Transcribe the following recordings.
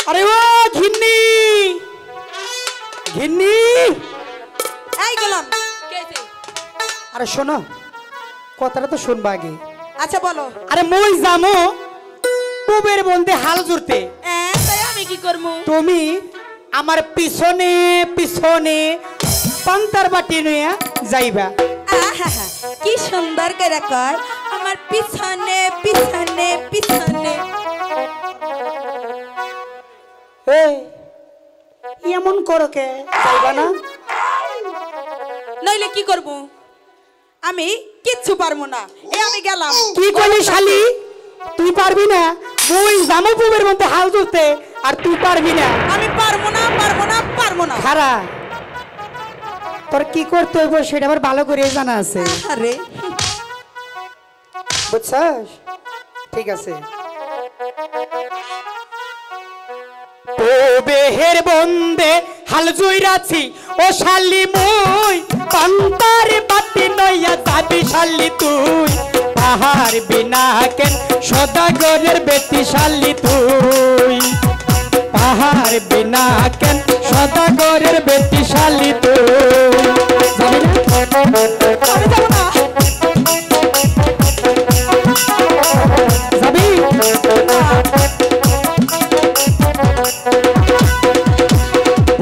আরে ও ঘিন্নি ঘিন্নি এই গেলাম কেছে আরে শোনো কথাটা তো শুনবা আগে আচ্ছা বলো আরে মই জামো পুবের বন্ধে হাল জুড়তে তাই আমি কি করব তুমি আমার পিছনে পিছনে পান্তার বাটি নিয়ে যাইবা কি সুন্দর করে কয় আমার পিছনে পিছনে পিছনে এই এমন করো কে যাইবা না নইলে কি করব আমি কিচ্ছু পারবো না আমি গেলাম কি করলি শালি তুই পারবি না মই জামো পুবের মধ্যে হাল জুড়তে আর তুই পারবি না আমি পারবো না পারবো না পারবো না খারা তোর কি করতে হইব সেটা আমার ভালো করে জানা আছে আরে বুঝছস ঠিক আছে ও বেহের বন্দে হাল জুইরাছি ও শালি মুই পান্তার বাতি নইয়া যাবি শালি তুই পাহাড় বিনা কেন সদাগরের বেটি শালি তুই পাহাড় বিনা কেন সদাগরের বেটি শালি তুই যাবি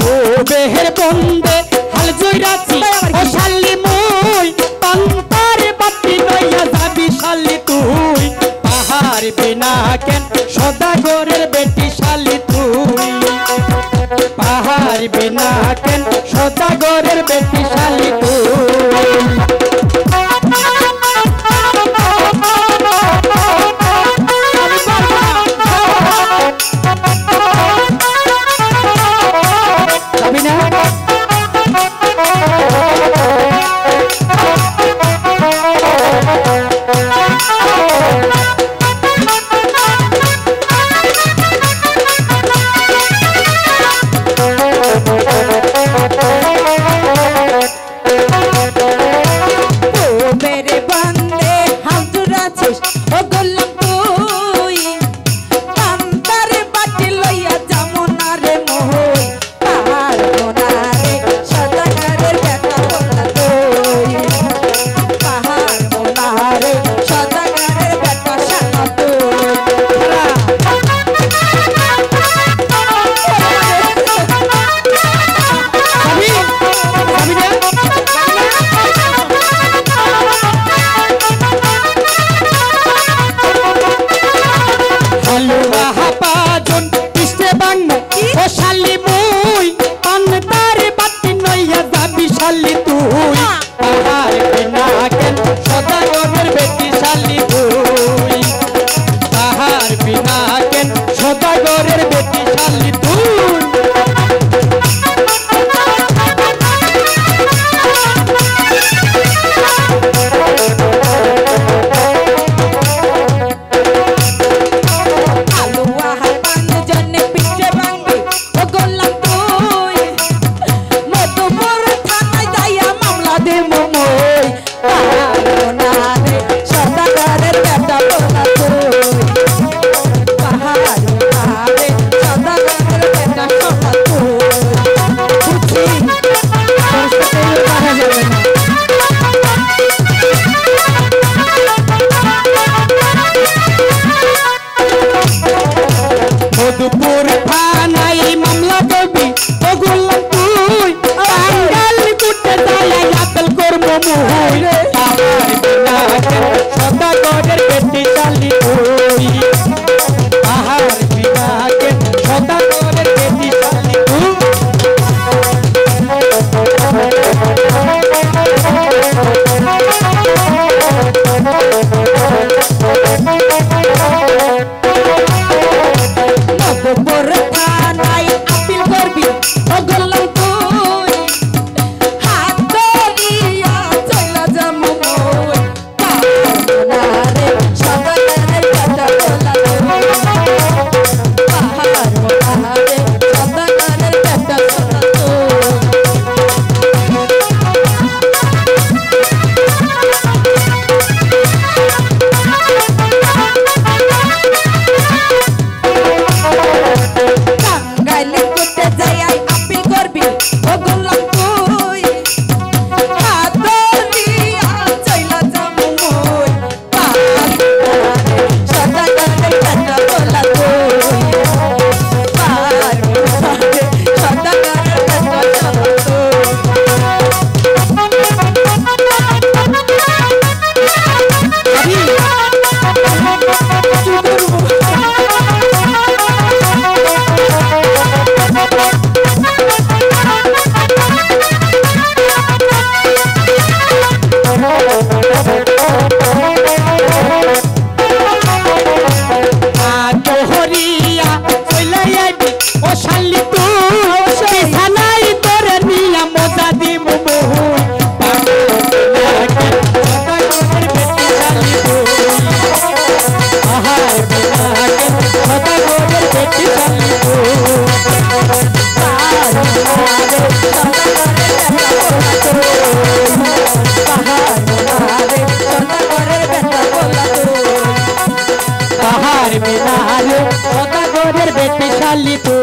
ও বেহের বন্দে হাল জুইরাছি ও শালি মুই পান্তার বাতি নইয়া যাবি শালি তুই পাহাড় বিনা কেন সদাগরের বেটি শালি তুই পাহাড় বিনা কেন সদাগরের বেটি শালি তুই সদা শালি তুই বিছানায় তোরে নিয়া মজা দিব বহু পাহাড় মিনারে সদাগরের বেটি শালি তুই